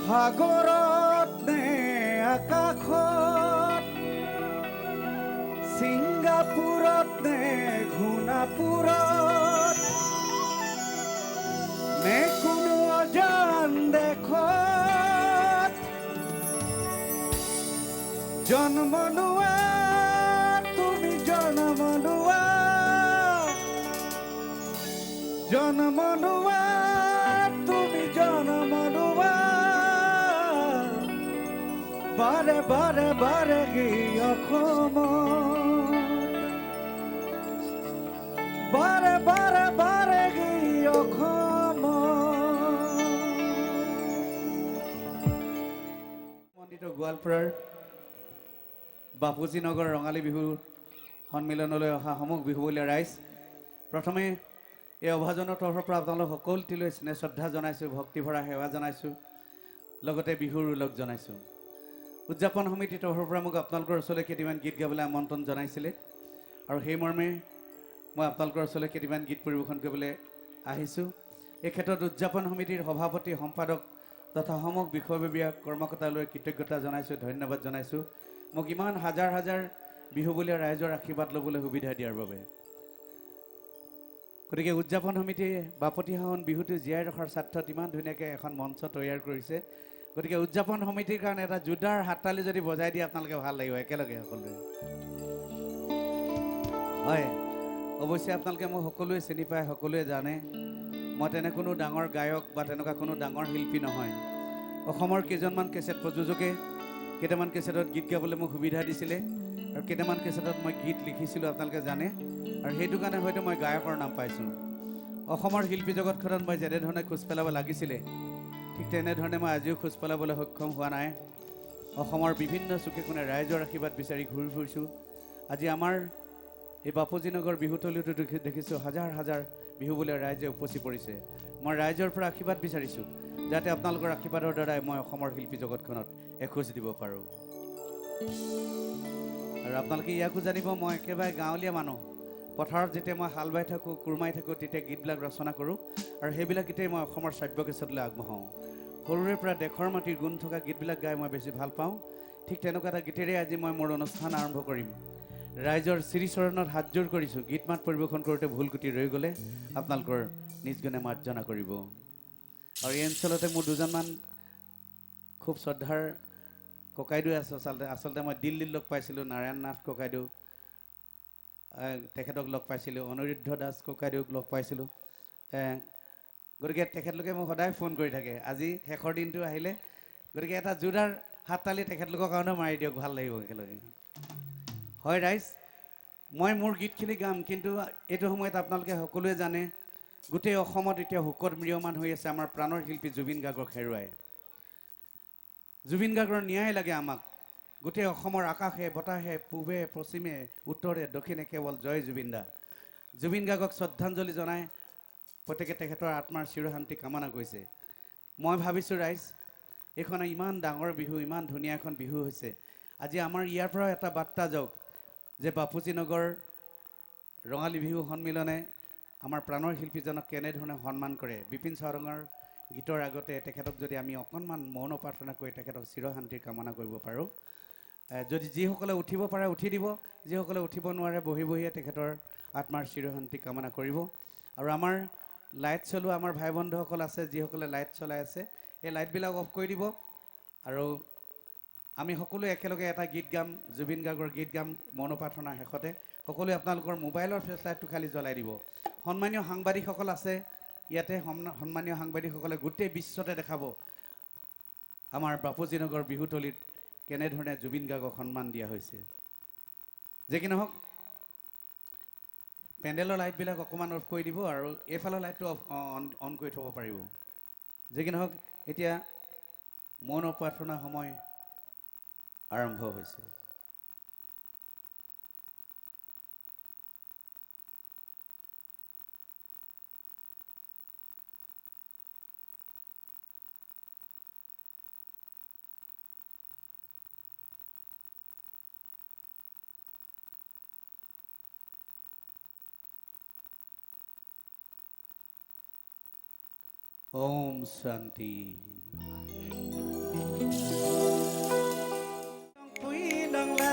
সাগৰত নে আকাশত, ছিংগাপুৰত নে ঘুণাপুৰত, নে কোনো অজান দেশত জন্ম লোৱা তুমি, জন্ম লোৱা, জন্ম লোৱা তুমি, জন্ম লোৱা বাৰে বাৰে বাৰে অসমত, বাৰে বাৰে বাৰে অসমত। মন্দিৰ গোৱালপাৰাৰ বাপুজী নগৰ ৰঙালী বিহু সন্মিলনলৈ অহা সমূহ বিহুবলীয়া ৰাইজ, প্ৰথমে এই অভাজনৰ তৰফৰ পৰা আপোনালোক সকলোটিলৈ স্নেহ শ্ৰদ্ধা জনাইছোঁ, ভক্তিভৰা সেৱা জনাইছোঁ, লগতে বিহুৰ ওলগ জনাইছোঁ। উদযাপন সমিতিৰ তৰফৰ পৰা মোক আপোনালোকৰ ওচৰলৈ কেইটামান গীত গাবলৈ আমন্ত্ৰণ জনাইছিলে আৰু সেই মৰ্মে মই আপোনালোকৰ ওচৰলৈ কেইটামান গীত পৰিৱেশন কৰিবলৈ আহিছোঁ। এই ক্ষেত্ৰত উদযাপন সমিতিৰ সভাপতি, সম্পাদক তথা সমূহ বিষয়ববীয়া কৰ্মকৰ্তালৈ কৃতজ্ঞতা জনাইছোঁ, ধন্যবাদ জনাইছোঁ মোক ইমান হাজাৰ হাজাৰ বিহুবলীয়া ৰাইজৰ আশীৰ্বাদ ল'বলৈ সুবিধা দিয়াৰ বাবে। গতিকে উদযাপন সমিতিয়ে বাপতিসাহোন বিহুটো জীয়াই ৰখাৰ স্বাৰ্থত ইমান ধুনীয়াকৈ এখন মঞ্চ তৈয়াৰ কৰিছে। গতিকে উদযাপন সমিতিৰ কাৰণে এটা জোৰদাৰ হাততালি যদি বজাই দিয়ে আপোনালোকে ভাল লাগিব একেলগে সকলোৱে। হয়, অৱশ্যে আপোনালোকে মোক সকলোৱে চিনি পায়, সকলোৱে জানে মই তেনে কোনো ডাঙৰ গায়ক বা তেনেকুৱা কোনো ডাঙৰ শিল্পী নহয়। অসমৰ কেইজনমান কেছেট প্ৰযোজকে কেইটামান কেছেটত গীত গাবলৈ মোক সুবিধা দিছিলে আৰু কেইটামান কেছেটত মই গীত লিখিছিলোঁ আপোনালোকে জানে, আৰু সেইটো কাৰণে হয়তো মই গায়কৰ নাম পাইছোঁ। অসমৰ শিল্পী জগতখনত মই যেনেধৰণে খোজ পেলাব লাগিছিলে ঠিক তেনেধৰণে মই আজিও খোজ পেলাবলৈ সক্ষম হোৱা নাই। অসমৰ বিভিন্ন চুকে কোণে ৰাইজৰ আশীৰ্বাদ বিচাৰি ঘূৰি ফুৰিছোঁ। আজি আমাৰ এই বাপুজী নগৰ বিহুতলিতো দেখিছোঁ হাজাৰ হাজাৰ বিহুবলীয়া ৰাইজে উপচি পৰিছে। মই ৰাইজৰ পৰা আশীৰ্বাদ বিচাৰিছোঁ যাতে আপোনালোকৰ আশীৰ্বাদৰ দ্বাৰাই মই অসমৰ শিল্পী জগতখনত এখোজ দিব পাৰোঁ। আৰু আপোনালোকে ইয়াকো জানিব, মই একেবাৰে গাঁৱলীয়া মানুহ। পথাৰত যেতিয়া মই হাল বাই থাকোঁ, কোৰমাই থাকোঁ, তেতিয়া গীতবিলাক ৰচনা কৰোঁ আৰু সেইবিলাক গীতেই মই অসমৰ শ্ৰাব্যকেশতলৈ আগবঢ়াওঁ। সৰুৰে পৰা দেশৰ মাটিৰ গুণ থকা গীতবিলাক গাই মই বেছি ভাল পাওঁ। ঠিক তেনেকুৱা এটা গীতেৰে আজি মই মোৰ অনুষ্ঠান আৰম্ভ কৰিম। ৰাইজৰ শ্ৰীচৰণত হাতযোৰ কৰিছোঁ। গীত মাত পৰিৱেশন কৰোঁতে ভুল কুটি ৰৈ গ'লে আপোনালোকৰ নিজ গুণে মাৰ্জনা কৰিব। আৰু এই অঞ্চলতে মোৰ দুজনমান খুব শ্ৰদ্ধাৰ ককাইদেউ আছে। আচলতে মই দিল্লীত লগ পাইছিলোঁ নাৰায়ণ নাথ ককাইদেউ, তেখেতক লগ পাইছিলোঁ, অনিৰুদ্ধ দাস ককাইদেউক লগ পাইছিলোঁ। গতিকে তেখেতলোকে মোক সদায় ফোন কৰি থাকে, আজি শেষৰ দিনটো আহিলে, গতিকে এটা জোৰদাৰ হাততালি তেখেতলোকৰ কাৰণেও মাৰি দিয়ক, ভাল লাগিব একেলগে। হয় ৰাইজ, মই মোৰ গীতখিনি গাম, কিন্তু এইটো সময়ত আপোনালোকে সকলোৱে জানে গোটেই অসমত এতিয়া শোকত ম্ৰিয়মান হৈ আছে আমাৰ প্ৰাণৰ শিল্পী জুবিন গাৰ্গক হেৰুৱাই। জুবিন গাৰ্গৰ ন্যায় লাগে আমাক। গোটেই অসমৰ আকাশে বতাহে পূবে পশ্চিমে উত্তৰে দক্ষিণে কেৱল জয় জুবিন দা। জুবিন গাৰ্গক শ্ৰদ্ধাঞ্জলি জনাই প্ৰত্যেকে তেখেতৰ আত্মাৰ চিৰশান্তি কামনা কৰিছে। মই ভাবিছোঁ ৰাইজ, এইখন ইমান ডাঙৰ বিহু, ইমান ধুনীয়া এখন বিহু হৈছে, আজি আমাৰ ইয়াৰ পৰাও এটা বাৰ্তা যাওক যে বাপুজী নগৰ ৰঙালী বিহু সন্মিলনে আমাৰ প্ৰাণৰ শিল্পীজনক কেনেধৰণে সন্মান কৰে। বিপিন চাওডাঙৰ গীতৰ আগতে তেখেতক যদি আমি অকণমান মৌন প্ৰাৰ্থনা কৰি তেখেতক চিৰশান্তিৰ কামনা কৰিব পাৰোঁ। যদি যিসকলে উঠিব পাৰে উঠি দিব, যিসকলে উঠিব নোৱাৰে বহি বহিয়ে তেখেতৰ আত্মাৰ চিৰশান্তি কামনা কৰিব। আৰু আমাৰ লাইট চলোৱা আমাৰ ভাই বন্ধুসকল আছে, যিসকলে লাইট চলাই আছে, এই লাইটবিলাক অফ কৰি দিব। আৰু আমি সকলোৱে একেলগে এটা গীত গাম, জুবিন গাৰ্গৰ গীত গাম মৌন প্ৰাৰ্থনাৰ শেষতে। সকলোৱে আপোনালোকৰ মোবাইলৰ ফ্লেছ লাইটটো খালি জ্বলাই দিব। সন্মানীয় সাংবাদিকসকল আছে ইয়াতে, সন্মানীয় সাংবাদিকসকলে গোটেই বিশ্বতে দেখাব আমাৰ বাপুজী নগৰ বিহুতলিত কেনেধৰণে জুবিন গাৰ্গক সন্মান দিয়া হৈছে। যে কি নহওক, পেণ্ডেলৰ লাইটবিলাক অকণমান অফ কৰি দিব আৰু এইফালৰ লাইটটো অন কৰি থ'ব পাৰিব। যে কি নহওক, এতিয়া মৌন প্ৰাৰ্থনা সময় আৰম্ভ হৈছে। ओम शांति। পুই নংলা